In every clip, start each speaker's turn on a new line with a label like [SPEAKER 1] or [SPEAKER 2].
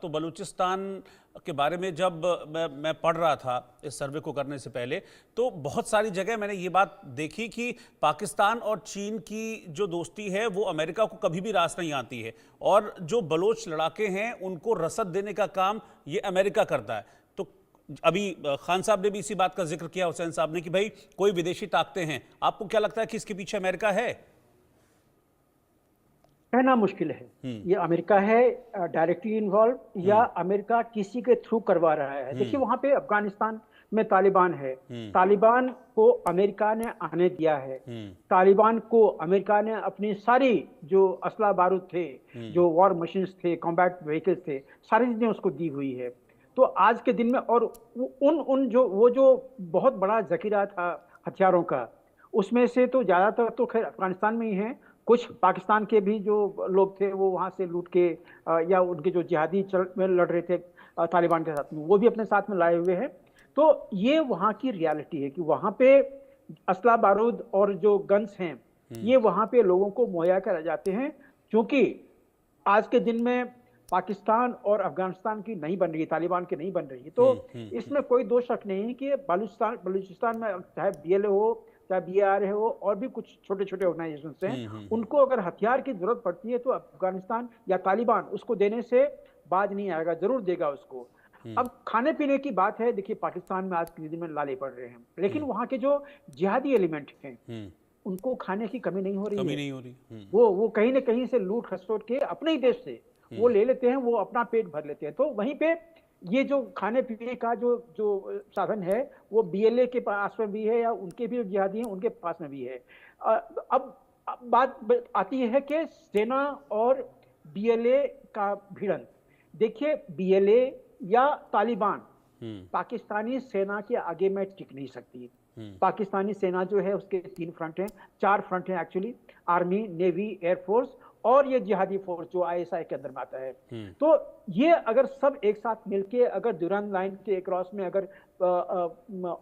[SPEAKER 1] तो बलूचिस्तान के बारे में जब मैं पढ़ रहा था इस सर्वे को करने से पहले, तो बहुत सारी जगह मैंने ये बात देखी कि पाकिस्तान और चीन की जो दोस्ती है वो अमेरिका को कभी भी रास नहीं आती है, और जो बलोच लड़ाके हैं उनको रसद देने का काम ये अमेरिका करता है। तो अभी खान साहब ने भी इसी बात का जिक्र किया, हुसैन साहब ने, कि भाई कोई विदेशी ताकतें हैं। आपको क्या लगता है कि इसके पीछे अमेरिका है?
[SPEAKER 2] कहना मुश्किल है। ये अमेरिका है डायरेक्टली इन्वॉल्व या अमेरिका किसी के थ्रू करवा रहा है। देखिए, वहां पे अफगानिस्तान में तालिबान है। तालिबान को अमेरिका ने आने दिया है। तालिबान को अमेरिका ने अपनी सारी जो असला बारूद थे, जो वॉर मशीन्स थे, कॉम्बैट व्हीकल्स थे, सारी चीजें उसको दी हुई है। तो आज के दिन में और वो जो बहुत बड़ा जखीरा था हथियारों का, उसमें से तो ज्यादातर तो खैर अफगानिस्तान में ही है। कुछ पाकिस्तान के भी जो लोग थे वो वहां से लूट के या उनके जो जिहादी में लड़ रहे थे तालिबान के साथ में, वो भी अपने साथ में लाए हुए हैं। तो ये वहां की रियलिटी है कि वहां पे असला बारूद और जो गन्स हैं ये वहां पे लोगों को मुहैया कराए जाते हैं, क्योंकि आज के दिन में पाकिस्तान और अफगानिस्तान की नहीं बन रही है, तालिबान की नहीं बन रही है। तो इसमें कोई दो शक नहीं कि बलूचिस्तान में चाहे बीएलए हो, चाहे बीआरए हो, और भी कुछ छोटे छोटे ऑर्गेनाइजेशन हैं, उनको अगर हथियार की जरूरत पड़ती है तो अफगानिस्तान या तालिबान उसको देने से बाज नहीं आएगा, जरूर देगा उसको। अब खाने पीने की बात है। देखिए, पाकिस्तान में आज के दिन में लाले पड़ रहे हैं, लेकिन वहां के जो जिहादी एलिमेंट हैं उनको खाने की कमी नहीं हो रही है।
[SPEAKER 1] नहीं हो रही।
[SPEAKER 2] वो कहीं ना कहीं से लूट खसोट के अपने ही देश से वो ले लेते हैं, वो अपना पेट भर लेते हैं। तो वहीं पे ये जो खाने पीने का जो जो साधन है वो बीएलए के पास में भी है, या उनके भी जिहादी हैं उनके पास में भी है। अब बात आती है कि सेना और बीएलए का भिड़ंत। देखिए, बीएलए या तालिबान पाकिस्तानी सेना के आगे में टिक नहीं सकती। पाकिस्तानी सेना जो है उसके 3 फ्रंट हैं, 4 फ्रंट हैं एक्चुअली, आर्मी, नेवी, एयरफोर्स और ये जिहादी फोर्स जो आईएसआई के अंदर में आता है। तो ये अगर सब एक साथ मिलके अगर दुरान लाइन के क्रॉस में अगर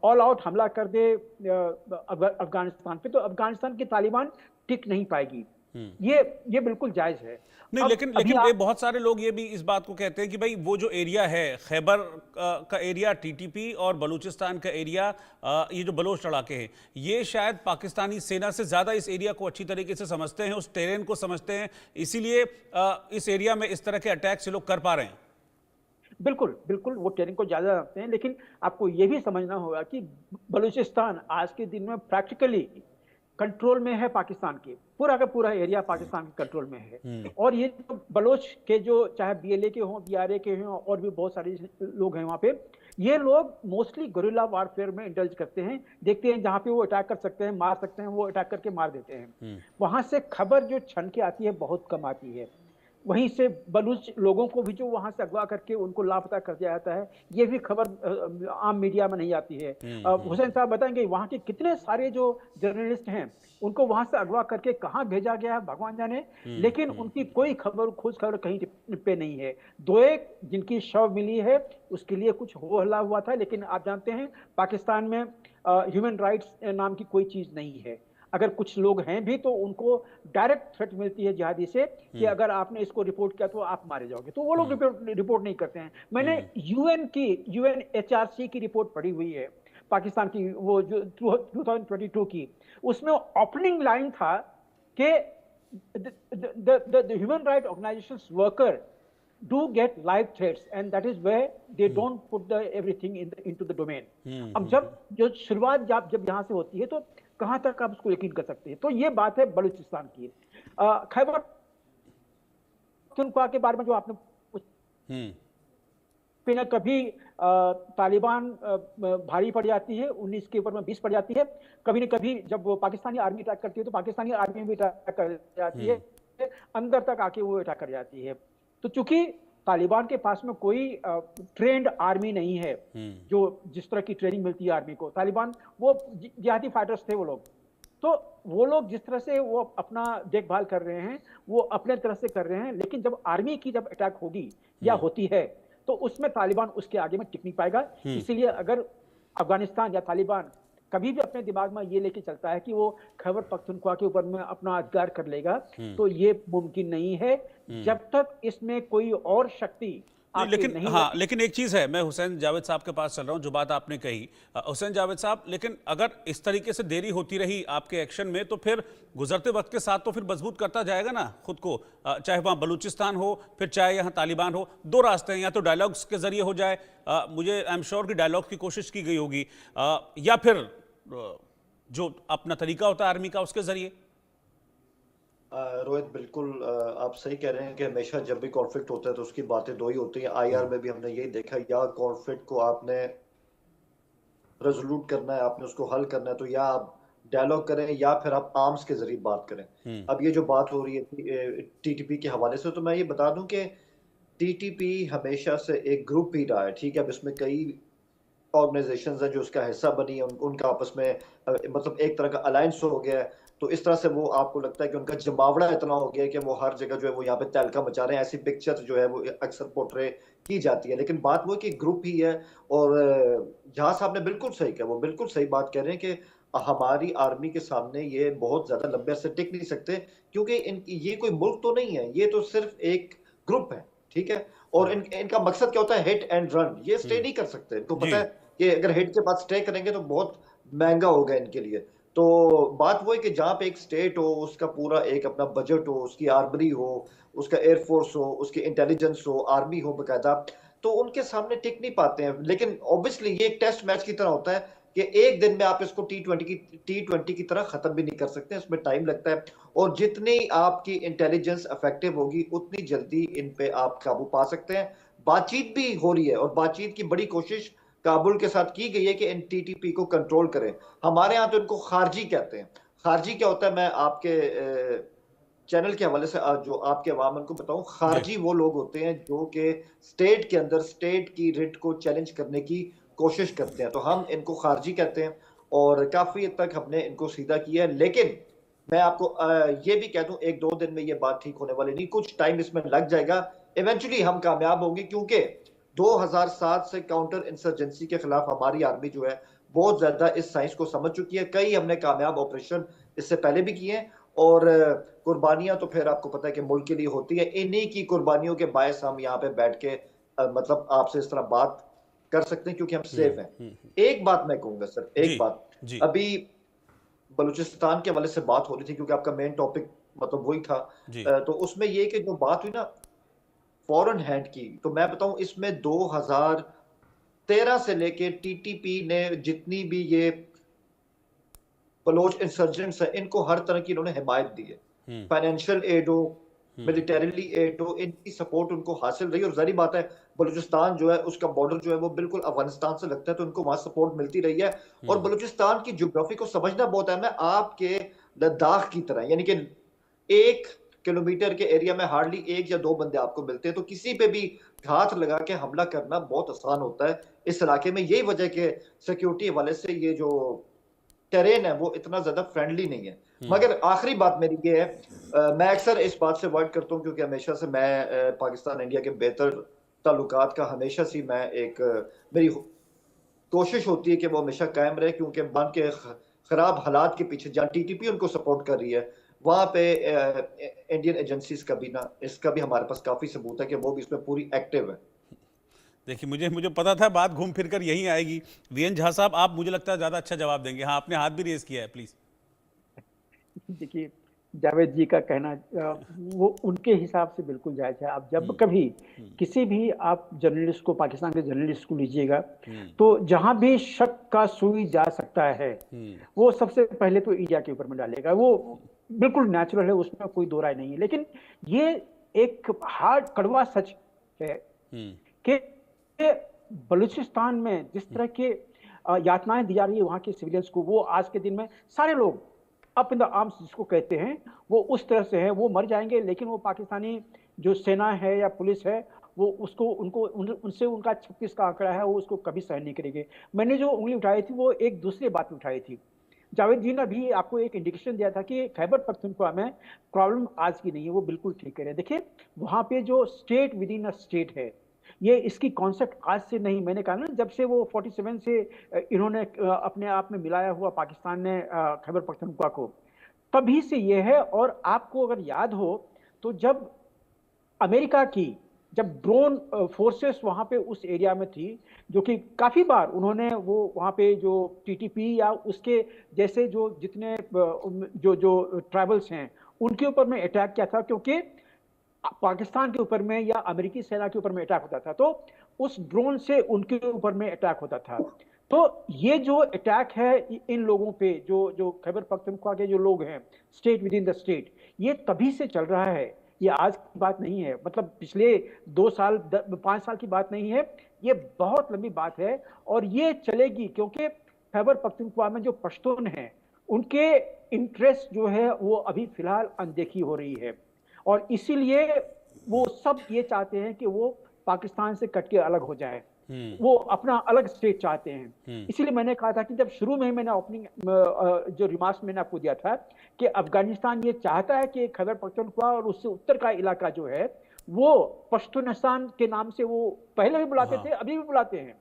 [SPEAKER 2] ऑल आउट हमला कर दे अफगानिस्तान पे, तो अफगानिस्तान की तालिबान टिक नहीं पाएगी। ये बिल्कुल जायज है।
[SPEAKER 1] नहीं, लेकिन बहुत सारे लोग ये भी इस बात को कहते हैं कि भाई वो जो एरिया है खैबर का एरिया, टीटीपी और बलूचिस्तान का एरिया, ये जो बलोच लड़ाके हैं ये शायद पाकिस्तानी सेना से ज्यादा इस एरिया को अच्छी तरीके से समझते हैं, उस टेरेन को समझते हैं, इसीलिए इस एरिया में इस तरह के अटैक से लोग कर पा रहे हैं।
[SPEAKER 2] बिल्कुल बिल्कुल, वो टेरेन को ज्यादा जानते हैं। लेकिन आपको ये भी समझना होगा कि बलूचिस्तान आज के दिन में प्रैक्टिकली कंट्रोल में है पाकिस्तान के, पूरा का पूरा एरिया पाकिस्तान के कंट्रोल में है। और ये जो बलोच के जो चाहे बीएलए के हों, बीआरए के हों, और भी बहुत सारे लोग हैं वहां पे, ये लोग मोस्टली गुरिल्ला वारफेयर में इंडल्ज करते हैं। देखते हैं जहां पे वो अटैक कर सकते हैं, मार सकते हैं, वो अटैक करके मार देते हैं। वहां से खबर जो छन के आती है बहुत कम आती है। वहीं से बलूच लोगों को भी जो वहां से अगवा करके उनको लापता कर दिया जाता है, ये भी खबर आम मीडिया में नहीं आती है। हुसैन साहब बताएंगे वहां के कितने सारे जो जर्नलिस्ट हैं उनको वहां से अगवा करके कहां भेजा गया है भगवान जाने, लेकिन उनकी कोई खबर, खोज खबर कहीं पे नहीं है। 2-1 जिनकी शव मिली है उसके लिए कुछ हो हल्ला हुआ था, लेकिन आप जानते हैं पाकिस्तान में ह्यूमन राइट्स नाम की कोई चीज नहीं है। अगर कुछ लोग हैं भी तो उनको डायरेक्ट थ्रेट मिलती है जिहादी से कि अगर आपने इसको रिपोर्ट किया तो आप मारे जाओगे, तो वो लोग रिपोर्ट नहीं करते हैं। मैंने यूएनएचआरसी की रिपोर्ट पढ़ी हुई है पाकिस्तान की, वो जो 2022 की, उसमें ओपनिंग लाइन था कि the human right organisations worker do get live threats and that is where they don't put everything into the domain. अब जो शुरुआत जब यहाँ से होती है तो कहाँ तक आप उसको यकीन कर सकते हैं। तो ये बात है बलूचिस्तान की। खैबर पख्तूनख्वा के बारे में जो आपने कभी तालिबान भारी पड़ जाती है, 19 के ऊपर में 20 पड़ जाती है। कभी न कभी जब वो पाकिस्तानी आर्मी अटैक करती है तो पाकिस्तानी आर्मी भी अटैक कर जाती है, अंदर तक आके वो अटैक कर जाती है। तो चूंकि तालिबान के पास में कोई ट्रेंड आर्मी नहीं है, जो जिस तरह की ट्रेनिंग मिलती है आर्मी को, तालिबान वो जिहादी फाइटर्स थे वो लोग, तो वो लोग जिस तरह से वो अपना देखभाल कर रहे हैं वो अपने तरह से कर रहे हैं। लेकिन जब आर्मी की जब अटैक होगी या होती है तो उसमें तालिबान उसके आगे में टिक नहीं पाएगा। इसीलिए अगर अफगानिस्तान या तालिबान कभी भी अपने दिमाग में ये लेके चलता है कि वो खैबर पख्तूनख्वा के ऊपर में अपना अधिकार कर लेगा, तो ये मुमकिन नहीं है जब तक इसमें कोई और शक्ति
[SPEAKER 1] नहीं,
[SPEAKER 2] आपके
[SPEAKER 1] लेकिन
[SPEAKER 2] नहीं
[SPEAKER 1] हाँ,
[SPEAKER 2] लगे।
[SPEAKER 1] लेकिन एक चीज़ है, मैं हुसैन जावेद साहब के पास चल रहा हूँ, जो बात आपने कही हुसैन जावेद साहब, लेकिन अगर इस तरीके से देरी होती रही आपके एक्शन में, तो फिर गुजरते वक्त के साथ तो फिर मजबूत करता जाएगा ना खुद को, चाहे वहाँ बलूचिस्तान हो, फिर चाहे यहाँ तालिबान हो। दो रास्ते हैं, या तो डायलॉग्स के जरिए हो जाए, मुझे आई एम श्योर कि डायलॉग की कोशिश की गई होगी, या फिर जो अपना तरीका होता है आर्मी का, उसके जरिए।
[SPEAKER 3] रोहित, बिल्कुल आप सही कह रहे हैं कि हमेशा जब भी कॉन्फ्लिक्ट होता है तो उसकी बातें दो ही होती हैं। आईआर में भी हमने यही देखा, या कॉन्फ्लिक्ट को आपने रेजोल्यूट करना है, आपने उसको हल करना है, तो या आप डायलॉग करें या फिर आप आर्म्स के जरिए बात करें। अब ये जो बात हो रही है टीटीपी के हवाले से, तो मैं ये बता दूं कि टीटीपी हमेशा से एक ग्रुप ही रहा है, ठीक है। अब इसमें कई ऑर्गेनाइजेशंस हैं जो उसका हिस्सा बनी है, उनका आपस में मतलब एक तरह का अलायंस हो गया है। तो इस तरह से वो आपको लगता है कि उनका जमावड़ा इतना हो गया है कि वो हर जगह जो है वो यहाँ पे तहलका मचा रहे हैं। ऐसी पिक्चर जो है वो अक्सर पोर्ट्रे की जाती है, लेकिन बात वो कि ग्रुप ही है। और जहाँ साहब ने बिल्कुल सही कहा, वो बिल्कुल सही बात कह रहे हैं कि हमारी आर्मी के सामने ये बहुत ज्यादा लंबे अरसे टिक नहीं सकते, क्योंकि ये कोई मुल्क तो नहीं है, ये तो सिर्फ एक ग्रुप है, ठीक है। और इनका मकसद क्या होता है? Hit and run. ये स्टे नहीं कर सकते, इनको
[SPEAKER 1] जी।
[SPEAKER 3] पता है कि अगर हिट के बाद स्टे करेंगे तो बहुत महंगा होगा इनके लिए। तो बात वो है कि जहाँ पे एक स्टेट हो, उसका पूरा एक अपना बजट हो, उसकी आर्मरी हो, उसका एयरफोर्स हो, उसकी इंटेलिजेंस हो, आर्मी हो बकायदा, तो उनके सामने टिक नहीं पाते हैं। लेकिन ऑब्वियसली ये एक टेस्ट मैच की तरह होता है कि एक दिन में आप इसको टी ट्वेंटी की तरह खत्म भी नहीं कर सकते, इसमें टाइम लगता है। और जितनी आपकी इंटेलिजेंस इफेक्टिव होगी, उतनी जल्दी इन पे आप काबू पा सकते हैं। बातचीत भी हो रही है, और बातचीत की बड़ी कोशिश काबुल के साथ की गई है कि इन टीटीपी को कंट्रोल करें। हमारे यहाँ तो इनको खारजी कहते हैं। खारजी क्या होता है, मैं आपके चैनल के हवाले से जो आपके अवाम को बताऊं,
[SPEAKER 1] जी।
[SPEAKER 3] खारजी वो लोग होते हैं जो कि स्टेट के अंदर स्टेट की रिट को चैलेंज करने की कोशिश करते हैं, तो हम इनको खारजी कहते हैं। और काफी हद तक हमने इनको सीधा किया है। लेकिन मैं आपको ये भी कह दूं, एक दो दिन में ये बात ठीक होने वाली नहीं, कुछ टाइम इसमें लग जाएगा। इवेंचुअली हम कामयाब होंगे, क्योंकि 2007 से काउंटर इंसर्जेंसी के खिलाफ हमारी आर्मी जो है बहुत ज्यादा इस साइंस को समझ चुकी है। कई हमने कामयाब ऑपरेशन इससे पहले भी किए हैं। और कुर्बानियां तो फिर आपको पता है कि मुल्क के लिए होती है। इन्हीं की कुर्बानियों के बायस हम यहाँ पे बैठ के मतलब आपसे इस तरह बात कर सकते हैं, क्योंकि हम सेफ हैं। एक बात मैं कहूंगा सर,
[SPEAKER 1] जी।
[SPEAKER 3] एक बात,
[SPEAKER 1] जी।
[SPEAKER 3] अभी बलूचिस्तान के हवाले से बात हो रही थी, क्योंकि आपका मेन टॉपिक मतलब वही था।
[SPEAKER 1] जी।
[SPEAKER 3] तो उसमें ये कि जो बात हुई ना फॉरेन हैंड की, तो मैं बताऊं इसमें 2013 से लेके टीटीपी ने जितनी भी ये बलोच इंसर्जेंट्स है, इनको हर तरह की इन्होंने हिमायत दी है। फाइनेंशियल एड हो, मिलिटरीली एड हो, इनकी सपोर्ट उनको हासिल रही। और जारी बात है, बलूचिस्तान जो है उसका बॉर्डर जो है वो बिल्कुल अफगानिस्तान से लगता है, तो उनको वहां सपोर्ट मिलती रही है। और बलूचिस्तान की ज्योग्राफी को समझना बहुत अहम है। आपके लद्दाख की तरह, यानी कि 1 किलोमीटर के एरिया में हार्डली एक या दो बंदे आपको मिलते हैं, तो किसी पे भी हाथ लगा के हमला करना बहुत आसान होता है इस इलाके में। यही वजह के सिक्योरिटी हवाले से ये जो टेरेन है वो इतना ज्यादा फ्रेंडली नहीं है। मगर आखिरी बात मेरी ये है, मैं अक्सर इस बात से अवॉइड करता हूँ, क्योंकि हमेशा से मैं पाकिस्तान इंडिया के बेहतर ताल्लुकात का हमेशा से मैं एक मेरी कोशिश होती है कि वो हमेशा कायम रहे, क्योंकि बन के खराब हालात के पीछे जहाँ टीटीपी उनको सपोर्ट कर रही है, वहां पे इंडियन एजेंसीज का भी ना, इसका भी हमारे पास काफी सबूत है कि वो भी इसमें पूरी एक्टिव है।
[SPEAKER 1] देखिए, मुझे मुझे पता था बात घूम फिर कर यहीं आएगी। वीएन झा साहब, आप मुझे लगता है ज़्यादा अच्छा जवाब देंगे। हाँ, आपने हाथ भी रेज किया है, प्लीज़।
[SPEAKER 2] देखिए, जावेद जी का कहना वो उनके हिसाब से बिल्कुल जायज है। आप जब कभी किसी भी आप जर्नलिस्ट को, पाकिस्तान के जर्नलिस्ट को लीजिएगा, तो जहां भी शक का सुई जा सकता है वो सबसे पहले तो इंडिया के ऊपर में डालेगा। वो बिल्कुल नेचुरल है, उसमें कोई दो राय नहीं है। लेकिन ये एक हार्ड कड़वा सच है कि बलूचिस्तान में जिस तरह के यातनाएं दी जा रही है वहां के सिविलियंस को, वो आज के दिन में सारे लोग अप इन द आर्म्स जिसको कहते हैं, वो उस तरह से है। वो मर जाएंगे, लेकिन वो पाकिस्तानी जो सेना है या पुलिस है, वो उसको उनसे उनका 36 का आंकड़ा है, वो उसको कभी सहन नहीं करेंगे। मैंने जो उंगली उठाई थी वो एक दूसरी बात में उठाई थी। जावेद जी ने भी आपको एक इंडिकेशन दिया था कि खैबर पख्तूनख्वा में प्रॉब्लम आज की नहीं है, वो बिल्कुल ठीक है। देखिए, वहां पे जो state with in a state है, ये इसकी कॉन्सेप्ट आज से नहीं, मैंने कहा ना, जब से वो 47 से इन्होंने अपने आप में मिलाया हुआ पाकिस्तान ने खैबर पख्तूनख्वा को, तभी से ये है। और आपको अगर याद हो तो जब अमेरिका की जब ड्रोन फोर्सेस वहां पे उस एरिया में थी, जो कि काफी बार उन्होंने वो वहां पे जो टीटीपी या उसके जैसे जो जितने जो जो ट्राइबल्स हैं उनके ऊपर में अटैक किया था, क्योंकि पाकिस्तान के ऊपर में या अमेरिकी सेना के ऊपर में अटैक होता था तो उस ड्रोन से उनके ऊपर में अटैक होता था। तो ये जो अटैक है इन लोगों पे, जो जो खैबर पख्तूनख्वा के जो लोग हैं state with in the state, ये तभी से चल रहा है, ये आज की बात नहीं है, मतलब पिछले 2 साल 5 साल की बात नहीं है, ये बहुत लंबी बात है और ये चलेगी, क्योंकि खैबर पख्तूनख्वा में जो पश्तून हैं उनके इंटरेस्ट जो है वो अभी फिलहाल अनदेखी हो रही है और इसीलिए वो सब ये चाहते हैं कि वो पाकिस्तान से कट के अलग हो जाए, वो अपना अलग स्टेट चाहते हैं। इसीलिए मैंने कहा था कि जब शुरू में मैंने ओपनिंग जो रिमार्क्स मैंने आपको दिया था कि अफगानिस्तान ये चाहता है कि खैबर पख्तूनख्वा और उससे उत्तर का इलाका जो है वो पश्तूनिस्तान के नाम से वो पहले भी बुलाते थे, अभी भी बुलाते हैं,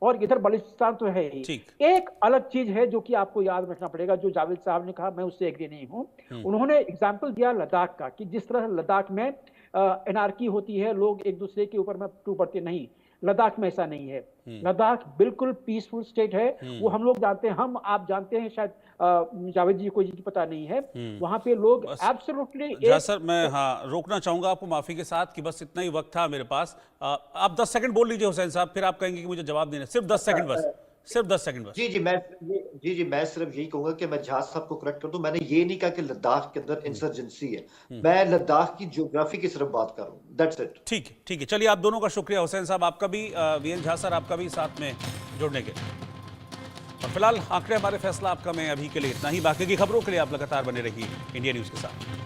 [SPEAKER 2] और इधर बलूचिस्तान तो है ही। एक अलग चीज है जो कि आपको याद रखना पड़ेगा, जो जावेद साहब ने कहा, मैं उससे एग्री नहीं हूं। उन्होंने एग्जाम्पल दिया लद्दाख का कि जिस तरह लद्दाख में एनार्की होती है, लोग एक दूसरे के ऊपर में टूट पड़ते, नहीं, लद्दाख में ऐसा नहीं है। लद्दाख बिल्कुल पीसफुल स्टेट है, वो हम लोग जानते हैं, हम आप जानते हैं, शायद जावेद जी को जी की पता नहीं है, वहां पे लोग एब्सोल्युटली।
[SPEAKER 1] सर मैं रोकना चाहूंगा आपको माफी के साथ कि बस इतना ही वक्त था मेरे पास। आप 10 सेकंड बोल लीजिए हुसैन साहब, फिर आप कहेंगे कि मुझे जवाब देना, सिर्फ 10 सेकंड बस, सिर्फ 10 सेकंड बस।
[SPEAKER 3] जी मैं सिर्फ यही कहूंगा कि मैं जहाज साहब को करेक्ट कर दूं, मैंने ये नहीं कहा कि लद्दाख के अंदर इंसर्जेंसी है, मैं लद्दाख की ज्योग्राफी की सिर्फ बात कर रहा हूं, दैट्स इट।
[SPEAKER 1] ठीक है, चलिए, आप दोनों का शुक्रिया, हुसैन साहब आपका भी, वीएन झा सर आपका भी साथ में जुड़ने के। और फिलहाल आंकड़े हमारे फैसला आपका में अभी के लिए इतना ही, बाकी की खबरों के लिए आप लगातार बने रहिए इंडिया न्यूज के साथ।